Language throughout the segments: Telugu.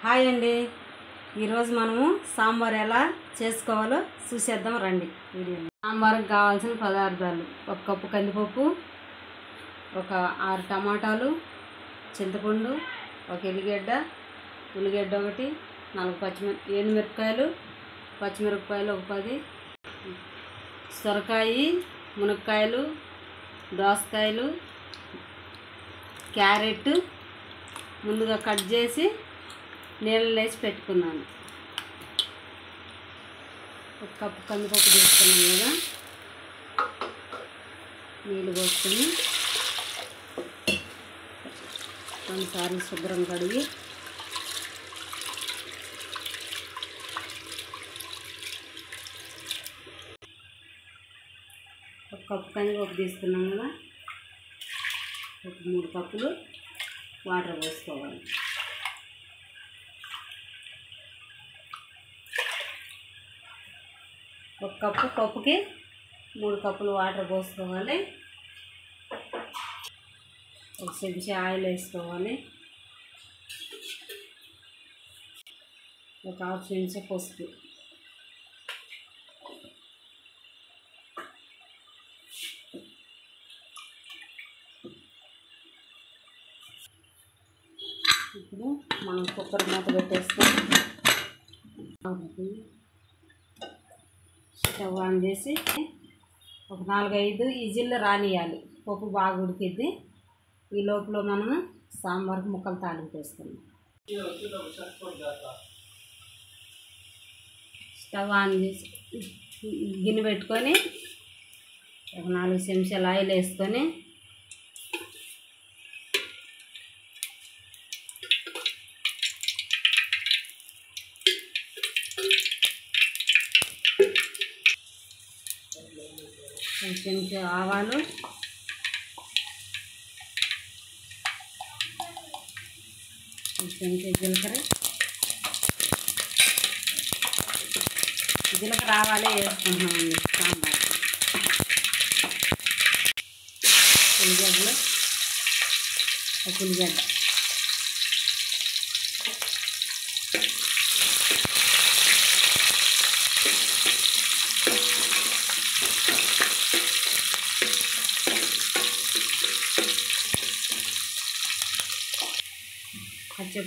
హాయ్ అండి. ఈరోజు మనము సాంబార్ ఎలా చేసుకోవాలో చూసేద్దాం రండి. సాంబార్కి కావాల్సిన పదార్థాలు: 1 కప్పు కందిపప్పు, ఒక 6 టమాటాలు, చింతపండు, 1 ఉల్లిగడ్డ ఒకటి, 4 ఎండుమిరపకాయలు, పచ్చిమిరపకాయలు ఒక 10, సొరకాయ, మునక్కాయలు, దోసకాయలు, క్యారెట్ ముందుగా కట్ చేసి నీళ్ళలో వేసి పెట్టుకున్నాను. 1 కప్పు కందిపప్పు తీసుకున్నాను కదా, నీళ్ళు పోసుకొని 2 సార్లు శుభ్రం కడిగి ఒక కప్పు కందిపప్పు తీసుకున్నాం కదా, ఒక 3 కప్పులు వాటర్ పోసుకోవాలి. ఒక కప్పు పప్పుకి 3 కప్పులు వాటర్ పోసుకోవాలి. ఒక చెంచా ఆయిల్ వేసుకోవాలి. ఒక 1/2 చెంచా పసుపు, ఇప్పుడు మనం కుక్కర్ మూత పెట్టేసుకొని స్టవ్ ఆన్ చేసి ఒక 4-5 విజిల్లు రానియాలి. పప్పు బాగా ఉడికిద్ది. ఈ లోపల మనము సాంబార్కి ముక్కలు తాలింపు వేసుకున్నాం. స్టవ్ ఆన్ చేసి గిన్నె పెట్టుకొని ఒక 4 చెంచాలు ఆయిల్ వేసుకొని ఒక చెంచా ఆవాలు, ఒక చెంచా జీలకర్ర ఆవాలే వేసుకుంటున్నామండి సాంబార్. ఉల్లిగడ్డలు, ఒక ఉల్లిగడ్డ,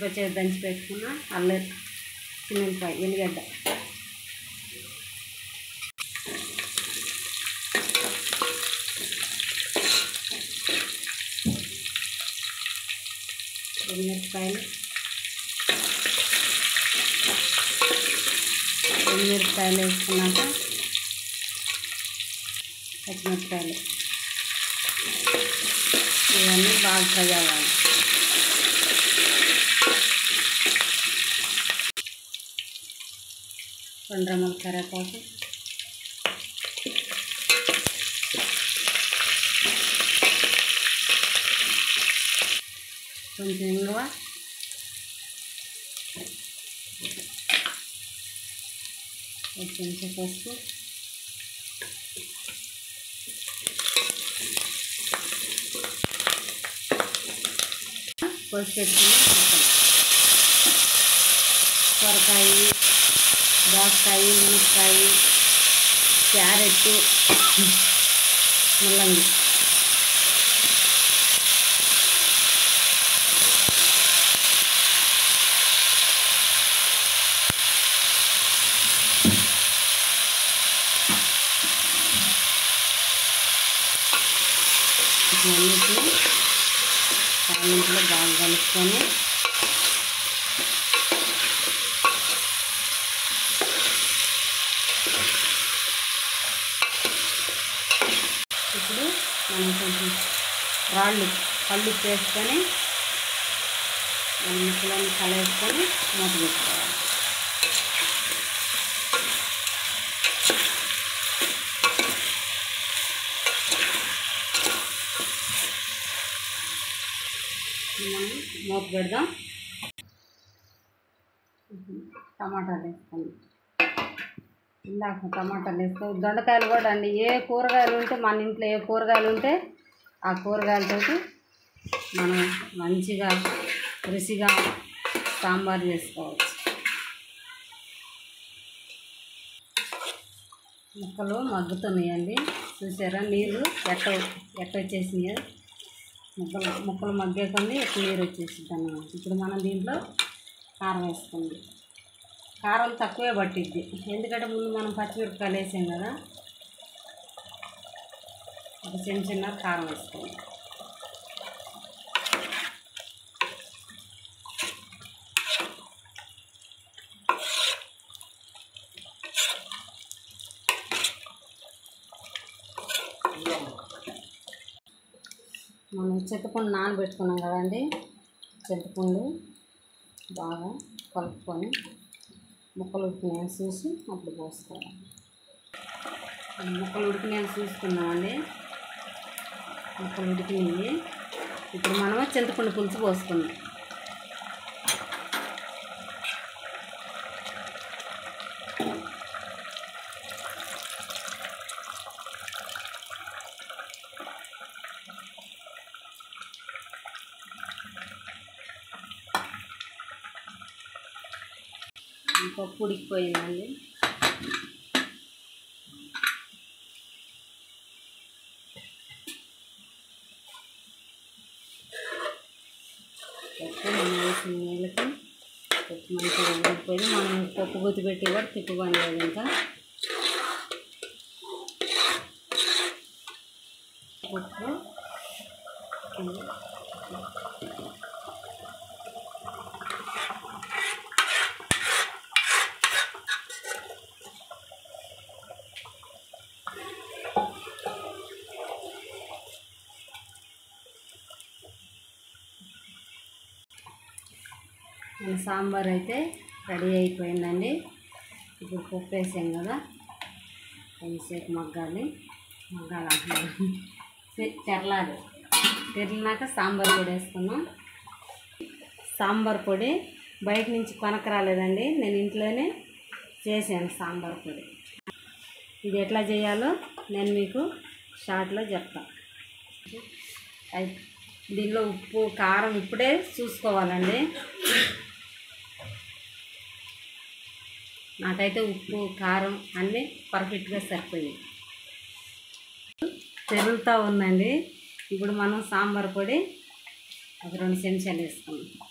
పచ్చి దంచి పెట్టుకున్న అల్లం, చిన్నపాయ, ఎల్లిగడ్డ, మిరపకాయలు వేసుకున్నాక పచ్చిమిరపకాయలు, ఇవన్నీ బాగా ఫ్రై అవ్వాలి. రెండు రెమ్మల కరివేపాకు, కొంచెం ఇంగువ, ఒక చెంచా పసుపు, పెట్టుకుని సొరకాయ, దోసకాయ, మునక్కాయ, క్యారెట్, ముల్లంగి, అన్నిటిని తాలింపులో బాగా కలుపుకొని ఇప్పుడు మనం కొంచెం కళ్ళు వేసుకొని ముక్కలన్నీ కలేసుకొని మూత పెట్టుకోవాలి. మనం మూత పెడదాం. టమాటాలు వేసుకోండి. ఇందాక టమాటాలు వేసుకో, దొండకాయలు కూడా అండి. ఏ కూరగాయలు ఉంటే మన ఇంట్లో ఏ కూరగాయలు ఉంటే ఆ కూరగాయలతో మనం మంచిగా రుచిగా సాంబార్ చేసుకోవచ్చు. ముక్కలు మగ్గుతున్నాయండి, చూసారా నీళ్ళు ఎట్ట వచ్చేసినాయో. ముక్కలు మగ్గాకొని ఎక్కువ నీరు వచ్చేసింది అన్నమాట. ఇప్పుడు మనం దీంట్లో కారం వేసుకుంది. కారం తక్కువే పట్టిద్ది, ఎందుకంటే ముందు మనం పచ్చిమిరపకాయలు వేసాం కదా. ఒక చిన్న కారం వేసుకోండి. మనం చింతపండు నానబెట్టుకున్నాం కదండి, చింతపండు బాగా కలుపుకొని ముక్కలు ఉడికినాయని చూసి అప్పుడు పోసుకోవాలి. ముక్కలు ఉడికినాయని చూసుకున్నామండి, ముక్కలు ఉడికినాయి. ఇప్పుడు మనం చింతపండు పులుసు పోసుకున్నాం. పప్పు ఉడికిపోయిందండి. పప్పు మనం వేసిన నీళ్ళకి పప్పు మంచిగా ఉడికిపోయింది. మనం పప్పు గుత్తి పెట్టి కూడా తిప్పుకోలేదు. ఇంకా పప్పు మన సాంబార్ అయితే రెడీ అయిపోయిందండి. ఇప్పుడు పప్పు వేసాం కదా, కొంచెంసేపు మగ్గాలి తెరలినాక సాంబార్ పొడి వేసుకున్నాం. సాంబార్ పొడి బయట నుంచి కొనక రాలేదండి, నేను ఇంట్లోనే చేశాను సాంబార్ పొడి. ఇది ఎట్లా చేయాలో నేను మీకు షార్ట్లో చెప్తాను. దీనిలో ఉప్పు కారం ఇప్పుడే చూసుకోవాలండి. నాకైతే ఉప్పు కారం అన్నీ పర్ఫెక్ట్గా సరిపోయాయి. తెరులుతూ ఉందండి. ఇప్పుడు మనం సాంబార్ పొడి ఒక 2 చెంచాలు వేసుకున్నాం.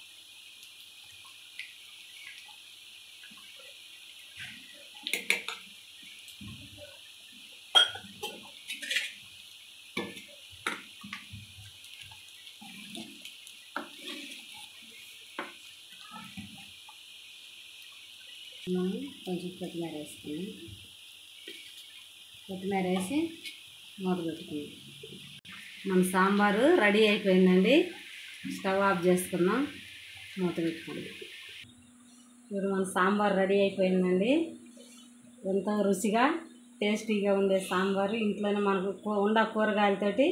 కొంచెం కొత్తిమీర వేసుకుని కొత్తిమీర వేసి మూత పెట్టుకున్నాం. మన సాంబారు రెడీ అయిపోయిందండి. స్టవ్ ఆఫ్ చేసుకున్నాం, మూత పెట్టుకున్నాం. ఇప్పుడు మన సాంబార్ రెడీ అయిపోయిందండి. ఎంతో రుచిగా టేస్టీగా ఉండే సాంబారు ఇంట్లోనే మనకు ఉండే కూరగాయలతోటి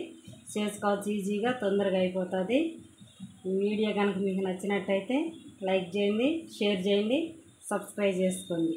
చేసుకోవచ్చు. ఈజీగా తొందరగా అయిపోతుంది. ఈ వీడియో కనుక మీకు నచ్చినట్టయితే లైక్ చేయండి, షేర్ చేయండి, సబ్స్క్రైబ్ చేసుకోండి.